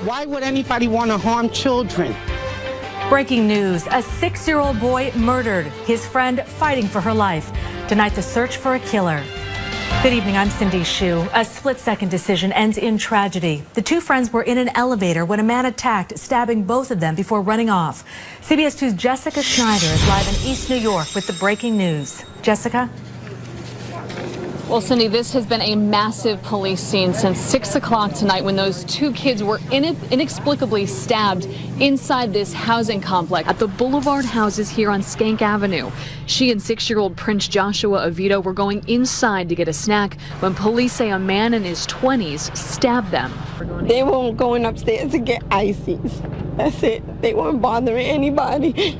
Why would anybody want to harm children? Breaking news, a 6-year-old boy murdered, his friend fighting for her life. Tonight, the search for a killer. Good evening, I'm Cindy Hsu. A split-second decision ends in tragedy. The two friends were in an elevator when a man attacked, stabbing both of them before running off. CBS 2's Jessica Schneider is live in East New York with the breaking news. Jessica? Well, Cindy, this has been a massive police scene since 6 o'clock tonight when those two kids were inexplicably stabbed inside this housing complex at the Boulevard houses here on Skank Avenue. She and 6-year-old Prince Joshua Avito were going inside to get a snack when police say a man in his 20s stabbed them. They weren't going upstairs to get ices. That's it. They weren't bothering anybody.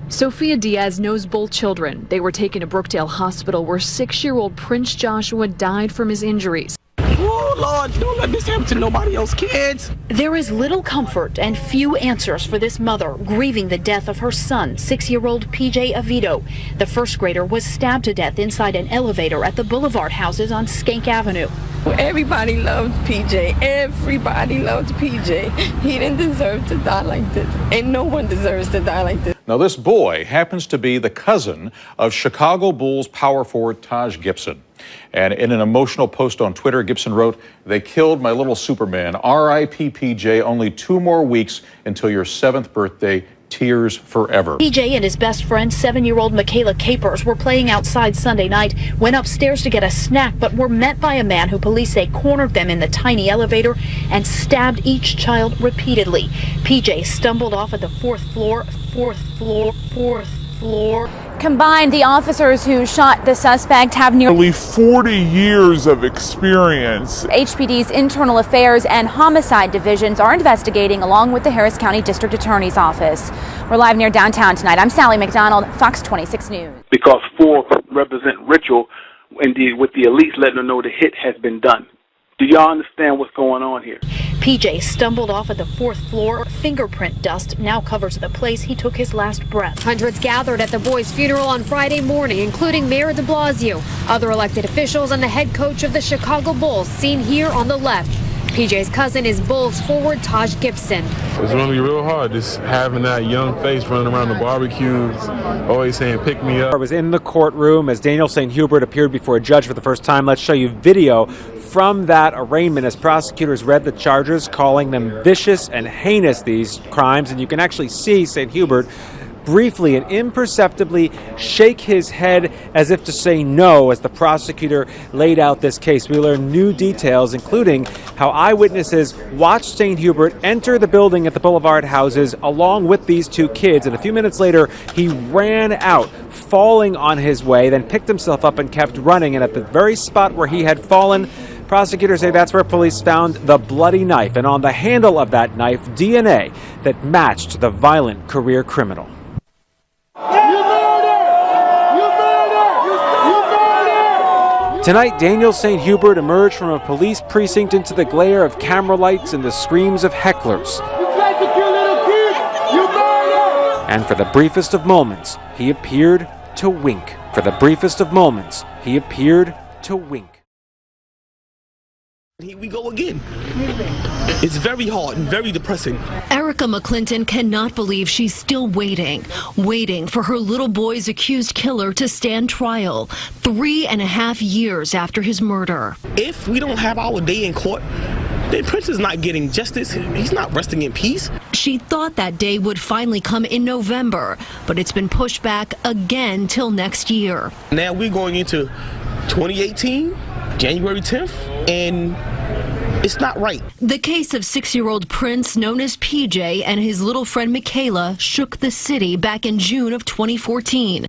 Sophia Diaz knows both children. They were taken to Brookdale Hospital where 6-year-old Prince Joshua died from his injuries. Oh, Lord, don't let this happen to nobody else, kids. There is little comfort and few answers for this mother grieving the death of her son, 6-year-old PJ Avito. The first grader was stabbed to death inside an elevator at the Boulevard houses on Skank Avenue. Everybody loved PJ. Everybody loved PJ. He didn't deserve to die like this. And no one deserves to die like this. Now, this boy happens to be the cousin of Chicago Bulls power forward Taj Gibson. And in an emotional post on Twitter, Gibson wrote, "They killed my little Superman. R.I.P. PJ, only 2 more weeks until your 7th birthday. Tears forever." PJ and his best friend, 7-year-old Michaela Capers, were playing outside Sunday night, went upstairs to get a snack, but were met by a man who police say cornered them in the tiny elevator and stabbed each child repeatedly. PJ stumbled off at the fourth floor. Combined, the officers who shot the suspect have nearly 40 years of experience. HPD's Internal Affairs and Homicide Divisions are investigating along with the Harris County District Attorney's Office. We're live near downtown tonight. I'm Sally McDonald, Fox 26 News. Because 4 represent ritual, indeed, with the elites letting them know the hit has been done. Do y'all understand what's going on here? PJ stumbled off at the 4th floor. Fingerprint dust now covers the place he took his last breath. Hundreds gathered at the boy's funeral on Friday morning, including Mayor de Blasio, other elected officials, and the head coach of the Chicago Bulls, seen here on the left. PJ's cousin is Bulls forward Taj Gibson. It's really real hard just having that young face running around the barbecues, always saying, "Pick me up." I was in the courtroom as Daniel St. Hubert appeared before a judge for the first time. Let's show you video from that arraignment as prosecutors read the charges, calling them vicious and heinous, these crimes. And you can actually see St. Hubert briefly and imperceptibly shake his head as if to say no as the prosecutor laid out this case. We learned new details, including how eyewitnesses watched St. Hubert enter the building at the Boulevard houses along with these two kids, and a few minutes later he ran out, falling on his way, then picked himself up and kept running. And at the very spot where he had fallen, prosecutors say that's where police found the bloody knife, and on the handle of that knife, DNA that matched the violent career criminal. Tonight, Daniel St. Hubert emerged from a police precinct into the glare of camera lights and the screams of hecklers. And for the briefest of moments, he appeared to wink. For the briefest of moments, he appeared to wink. Here we go again. It's very hard and very depressing. Erica McClinton cannot believe she's still waiting for her little boy's accused killer to stand trial 3.5 years after his murder. If we don't have our day in court, then Prince is not getting justice. He's not resting in peace. She thought that day would finally come in November, but it's been pushed back again till next year. Now we're going into 2018, January 10th, and it's not right. The case of 6-year-old Prince, known as PJ, and his little friend Michaela shook the city back in June of 2014.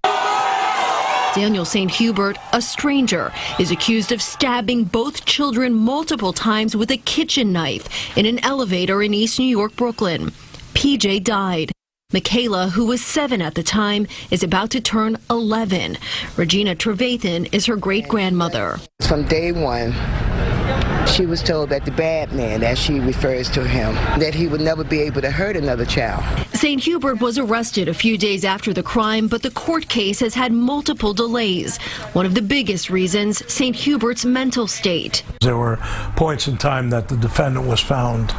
Daniel St. Hubert, a stranger, is accused of stabbing both children multiple times with a kitchen knife in an elevator in East New York, Brooklyn. PJ died. Michaela, who was 7 at the time, is about to turn 11. Regina Trevathan is her great-grandmother. From day one, she was told that the bad man, as she refers to him, that he would never be able to hurt another child. St. Hubert was arrested a few days after the crime, but the court case has had multiple delays. One of the biggest reasons, St. Hubert's mental state. There were points in time that the defendant was found,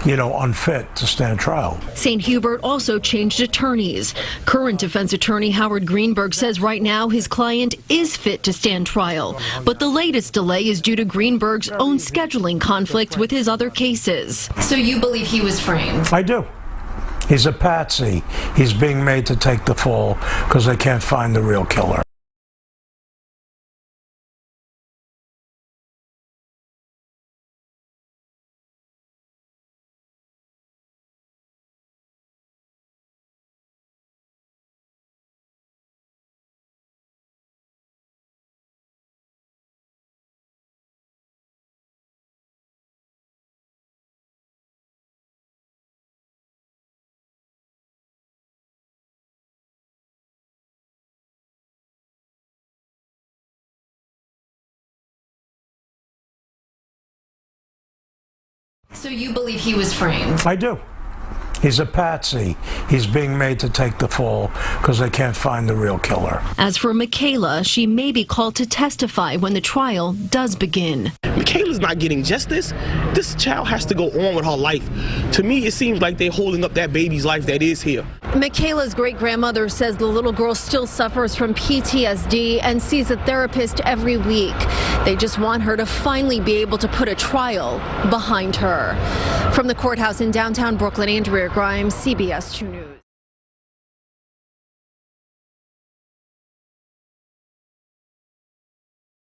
unfit to stand trial. St. Hubert also changed attorneys. Current defense attorney Howard Greenberg says right now his client is fit to stand trial, but the latest delay is due to Greenberg's own scheduling conflict with his other cases. So you believe he was framed? I do. He's a patsy. He's being made to take the fall because they can't find the real killer. So you believe he was framed? I do. He's a patsy. He's being made to take the fall because they can't find the real killer. As for Michaela, she may be called to testify when the trial does begin. Michaela's not getting justice. This child has to go on with her life. To me, it seems like they're holding up that baby's life that is here. Michaela's great-grandmother says the little girl still suffers from PTSD and sees a therapist every week. They just want her to finally be able to put a trial behind her. From the courthouse in downtown Brooklyn, Andrea Grimes, CBS 2 News.